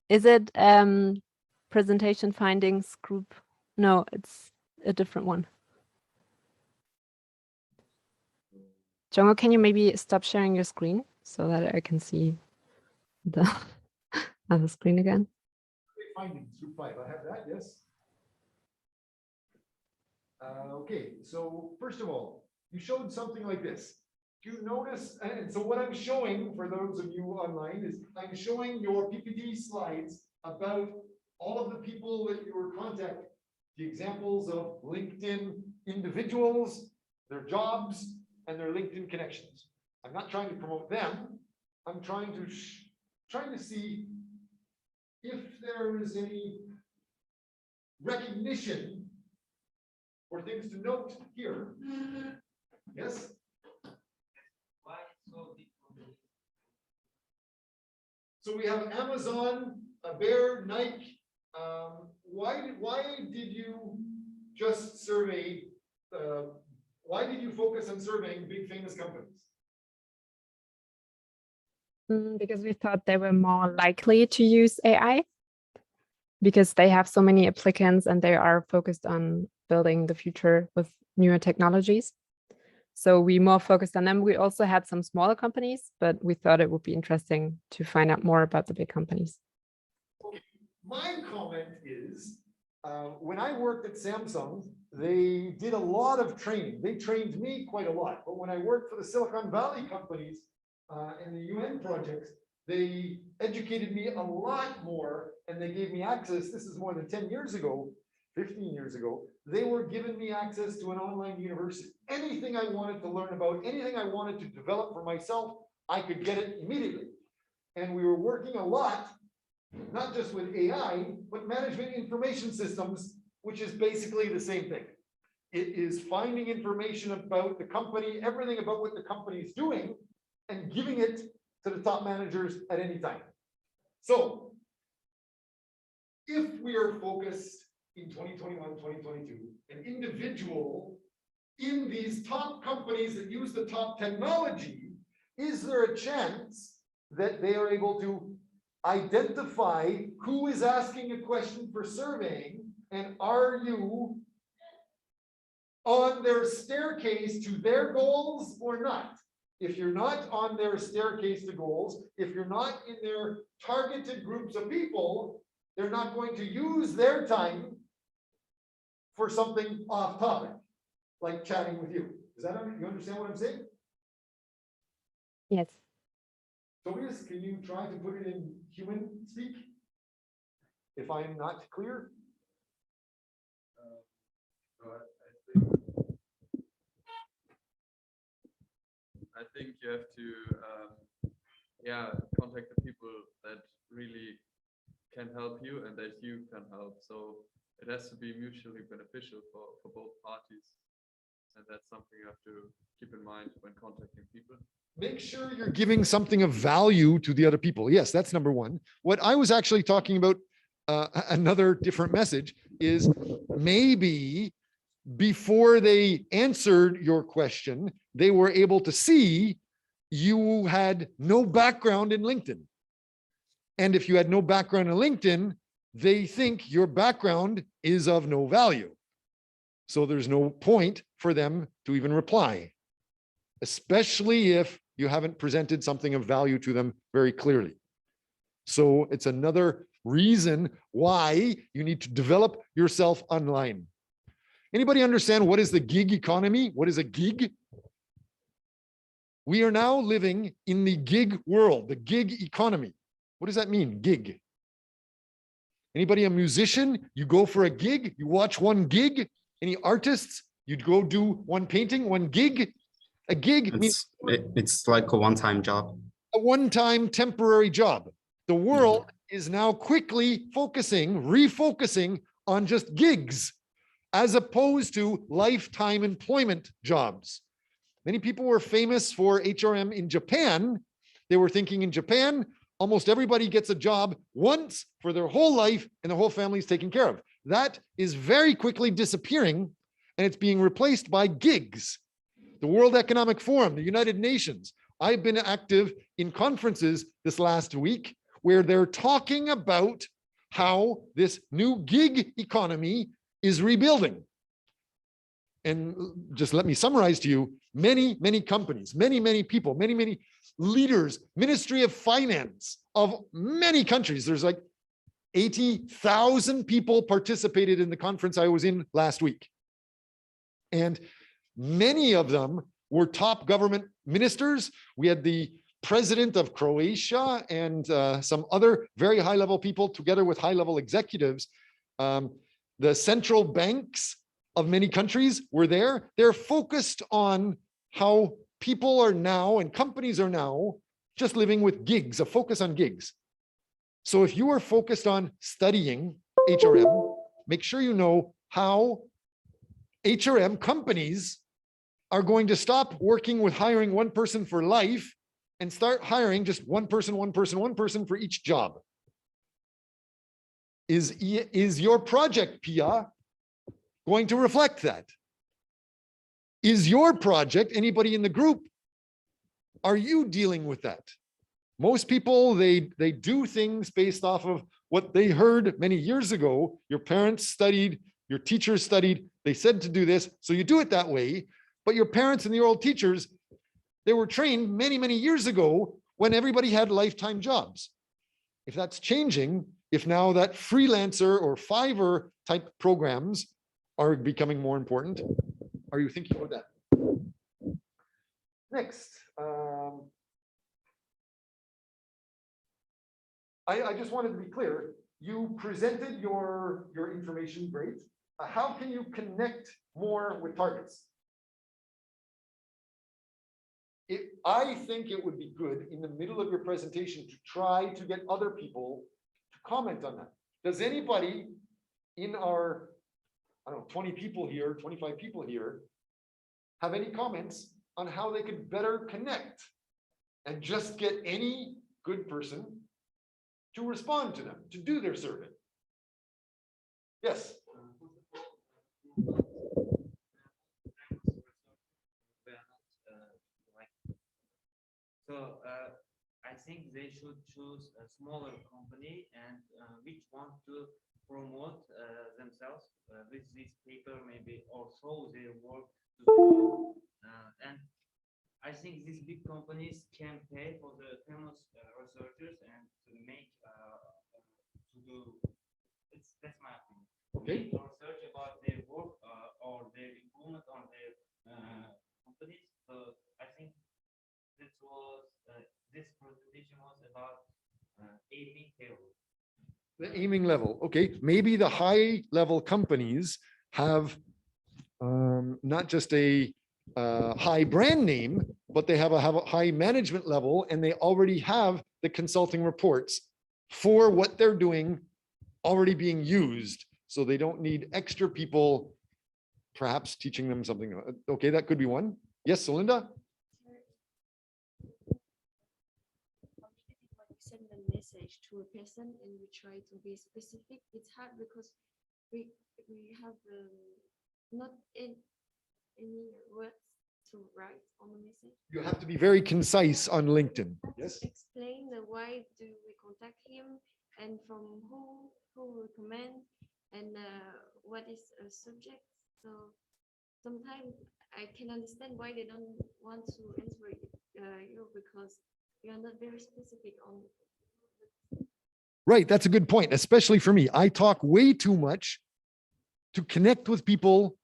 is it presentation findings group? No, it's a different one. Jongo, can you maybe stop sharing your screen so that I can see the other screen again? Findings, group 5. I have that, yes. Okay, so first of all, you showed something like this. Do you notice? And so what I'm showing for those of you online is I'm showing your PPT slides about all of the people that you were contacting, the examples of LinkedIn individuals, their jobs, and their LinkedIn connections. I'm not trying to promote them. I'm trying to see if there is any recognition or things to note here. Yes? Why so different? So we have Amazon, Bear, Nike. Why did you just survey? Why did you focus on surveying big famous companies? Because we thought they were more likely to use AI because they have so many applicants and they are focused on building the future with newer technologies. So we more focused on them. We also had some smaller companies, but we thought it would be interesting to find out more about the big companies. Okay. My comment is, when I worked at Samsung, they did a lot of training. They trained me quite a lot. But when I worked for the Silicon Valley companies and the UN projects, they educated me a lot more and they gave me access. This is more than 10 years ago, 15 years ago. They were giving me access to an online university. Anything I wanted to learn about, anything I wanted to develop for myself, I could get it immediately. And we were working a lot, not just with AI, but management information systems, which is basically the same thing. It is finding information about the company, everything about what the company is doing, and giving it to the top managers at any time. So if we are focused in 2021, 2022, an individual in these top companies that use the top technology, is there a chance that they are able to identify who is asking a question for surveying, and are you on their staircase to their goals or not? If you're not on their staircase to goals, if you're not in their targeted groups of people, they're not going to use their time for something off topic, like chatting with you. Is that, you understand what I'm saying? Yes. Tobias, can you try to put it in human speak? If I'm not clear? I think you have to, contact the people that really can help you and that you can help. So it has to be mutually beneficial for both parties. And that's something you have to keep in mind when contacting people. make sure you're giving something of value to the other people. Yes, that's number one. What I was actually talking about, another different message is maybe before they answered your question, they were able to see you had no background in LinkedIn. And if you had no background in LinkedIn, they think your background is of no value. So there's no point for them to even reply, especially if you haven't presented something of value to them very clearly. So it's another reason why you need to develop yourself online. Anybody understand what is the gig economy? What is a gig? We are now living in the gig world, the gig economy. What does that mean, gig? Anybody a musician? You go for a gig, you watch one gig. Any artists? You'd go do one painting, one gig. A gig means It's like a one-time job. a one-time temporary job. The world is now quickly refocusing on just gigs, as opposed to lifetime employment jobs. Many people were famous for HRM in Japan. They were thinking in Japan, almost everybody gets a job once for their whole life and the whole family is taken care of. That is very quickly disappearing, and it's being replaced by gigs. The World Economic Forum, the United Nations. I've been active in conferences this last week where they're talking about how this new gig economy is rebuilding. And just let me summarize to you, many, many companies, many, many people, many, many leaders, Ministry of Finance of many countries. There's like 80,000 people participated in the conference I was in last week. And many of them were top government ministers. We had the president of Croatia and some other very high-level people together with high-level executives. The central banks of many countries were there. They're focused on how people are now and companies are now just living with gigs, a focus on gigs. So if you are focused on studying HRM, make sure you know how HRM companies are going to stop working with hiring one person for life and start hiring just one person for each job. Is your project, Pia, going to reflect that? Is your project, anybody in the group, are you dealing with that? Most people, they do things based off of what they heard many years ago. Your parents studied, your teachers studied, they said to do this, so you do it that way. But your parents and your old teachers, they were trained many, many years ago when everybody had lifetime jobs. If that's changing, if now that freelancer or Fiverr type programs are becoming more important, are you thinking about that? Next. I just wanted to be clear. You presented your information, great. How can you connect more with targets? I think it would be good in the middle of your presentation to try to get other people to comment on that. Does anybody in our, I don't know, 20 people here, 25 people here, have any comments on how they could better connect and just get any good person to respond to them, to do their survey? Yes. So I think they should choose a smaller company and which want to promote themselves with this paper, maybe, or show their work to the world. And I think these big companies can pay for the famous researchers and to make to do. That's my opinion. Okay. Make research about their work or their improvement on their companies. So I think this presentation was about aiming level. The aiming level. Okay, maybe the high level companies have not just a high brand name, but they have a high management level, and they already have the consulting reports for what they're doing already being used. So they don't need extra people perhaps teaching them something. Okay, that could be one. Yes, Celinda? message to a person and we try to be specific, it's hard because we have not any words to write on the message. You have to be very concise on LinkedIn. Yes. Explain why do we contact him and from who recommend and what is a subject. So sometimes I can understand why they don't want to answer you because you are not very specific on. Right. That's a good point, especially for me. I talk way too much to connect with people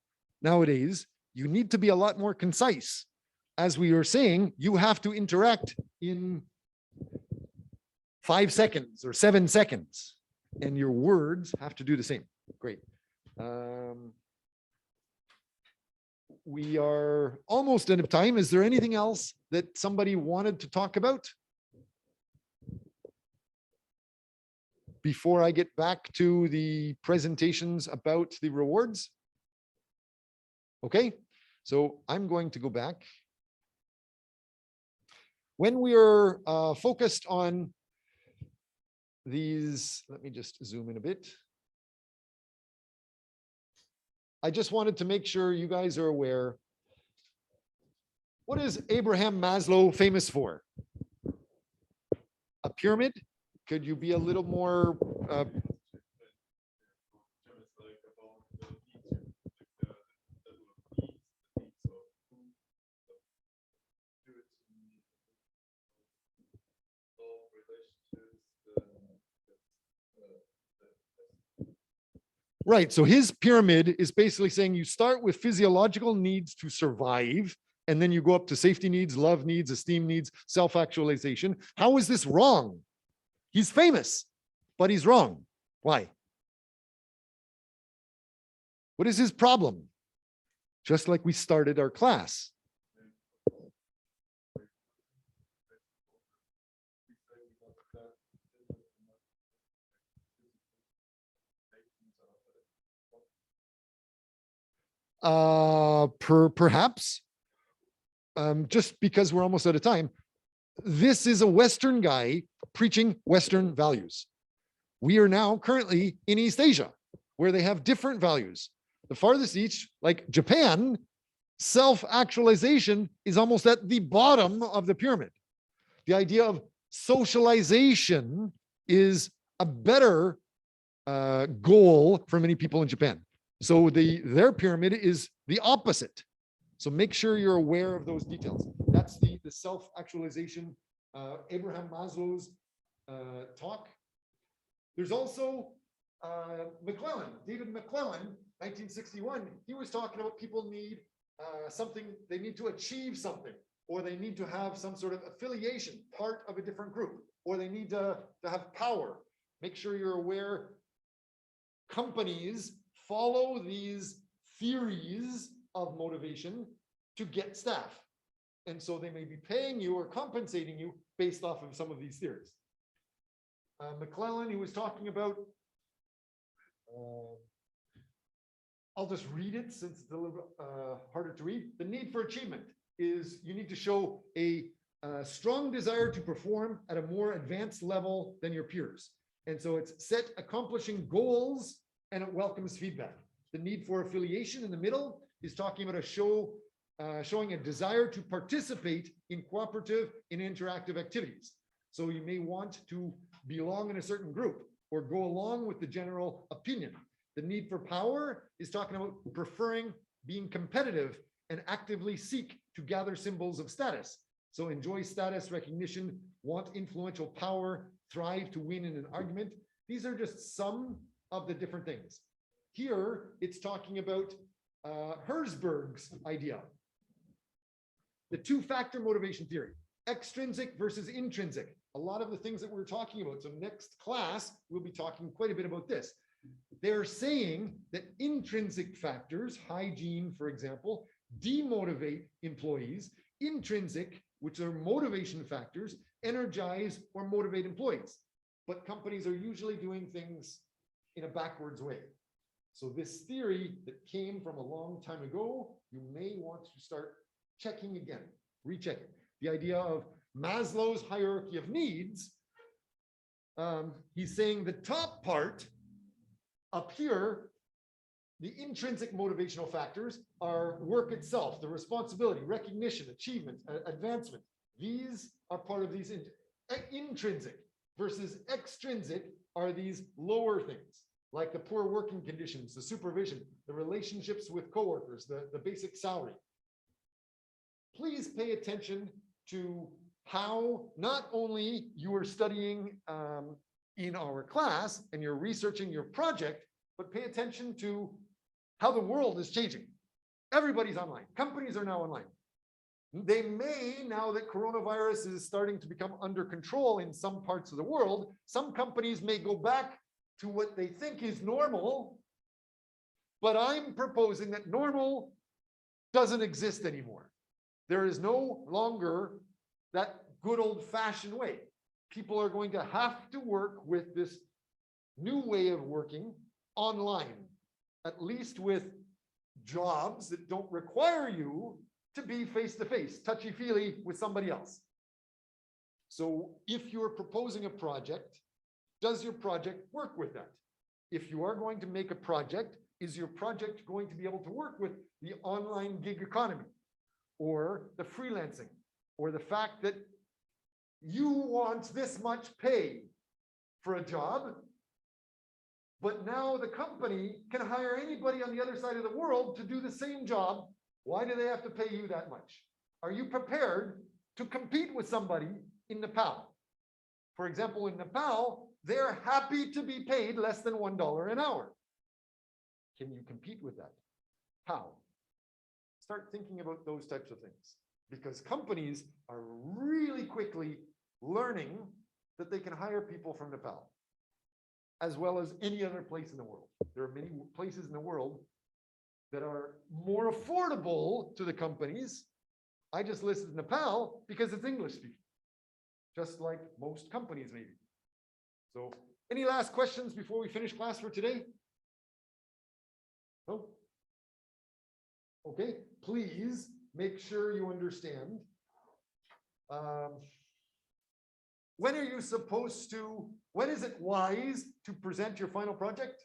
nowadays. You need to be a lot more concise. As we were saying, you have to interact in 5 seconds or 7 seconds, and your words have to do the same. Great. We are almost out of time. Is there anything else that somebody wanted to talk about before I get back to the presentations about the rewards? Okay, so I'm going to go back. When we are focused on these, let me just zoom in a bit. I just wanted to make sure you guys are aware. What is Abraham Maslow famous for? A pyramid? Could you be a little more right. So his pyramid is basically saying you start with physiological needs to survive, and then you go up to safety needs, love needs, esteem needs, self-actualization. How is this wrong? He's famous, but he's wrong. Why? What is his problem? Just like we started our class. Perhaps, just because we're almost out of time, this is a Western guy preaching Western values. We are now currently in East Asia, where they have different values. The farthest east, like Japan, self-actualization is almost at the bottom of the pyramid. The idea of socialization is a better goal for many people in Japan. So their pyramid is the opposite. So make sure you're aware of those details. That's the self-actualization, Abraham Maslow's talk. There's also McClellan, David McClellan, 1961. He was talking about people need something, they need to achieve something, or they need to have some sort of affiliation, part of a different group, or they need to have power. Make sure you're aware. Companies follow these theories of motivation to get staff. And so they may be paying you or compensating you based off of some of these theories. McClellan, he was talking about, I'll just read it since it's a little harder to read. The need for achievement is you need to show a strong desire to perform at a more advanced level than your peers. And so it's set accomplishing goals and it welcomes feedback. The need for affiliation in the middle is talking about showing a desire to participate in cooperative and interactive activities. So you may want to belong in a certain group or go along with the general opinion. The need for power is talking about preferring being competitive and actively seek to gather symbols of status. So enjoy status recognition, want influential power, thrive to win in an argument. These are just some of the different things. Here, it's talking about Herzberg's idea. The two-factor motivation theory, extrinsic versus intrinsic. A lot of the things that we're talking about. So next class, we'll be talking quite a bit about this. They're saying that intrinsic factors, hygiene, for example, demotivate employees. Intrinsic, which are motivation factors, energize or motivate employees. But companies are usually doing things in a backwards way. So this theory that came from a long time ago, you may want to start checking again, rechecking. The idea of Maslow's hierarchy of needs he's saying the top part up here, the intrinsic motivational factors are work itself, the responsibility, recognition, achievement, advancement. These are part of these intrinsic versus extrinsic are these lower things, like the poor working conditions, the supervision, the relationships with coworkers, the basic salary. Please pay attention to how not only you are studying in our class and you're researching your project, but pay attention to how the world is changing. Everybody's online. Companies are now online. They may, now that coronavirus is starting to become under control in some parts of the world, some companies may go back to what they think is normal, but I'm proposing that normal doesn't exist anymore. There is no longer that good old-fashioned way. People are going to have to work with this new way of working online, at least with jobs that don't require you to be face-to-face, touchy-feely with somebody else. So if you're proposing a project, does your project work with that? If you are going to make a project, is your project going to be able to work with the online gig economy or the freelancing or the fact that you want this much pay for a job, but now the company can hire anybody on the other side of the world to do the same job. Why do they have to pay you that much? Are you prepared to compete with somebody in Nepal? For example, in Nepal, they're happy to be paid less than $1 an hour. Can you compete with that? How? Start thinking about those types of things, because companies are really quickly learning that they can hire people from Nepal, as well as any other place in the world. There are many places in the world that are more affordable to the companies. I just listed Nepal because it's English speaking, just like most companies maybe. So any last questions before we finish class for today? No? Okay, please make sure you understand. When are you supposed to, when is it wise to present your final project?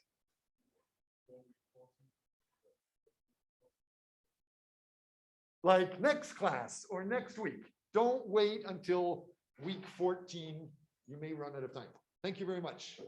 Like next class or next week. Don't wait until week 14. You may run out of time. Thank you very much.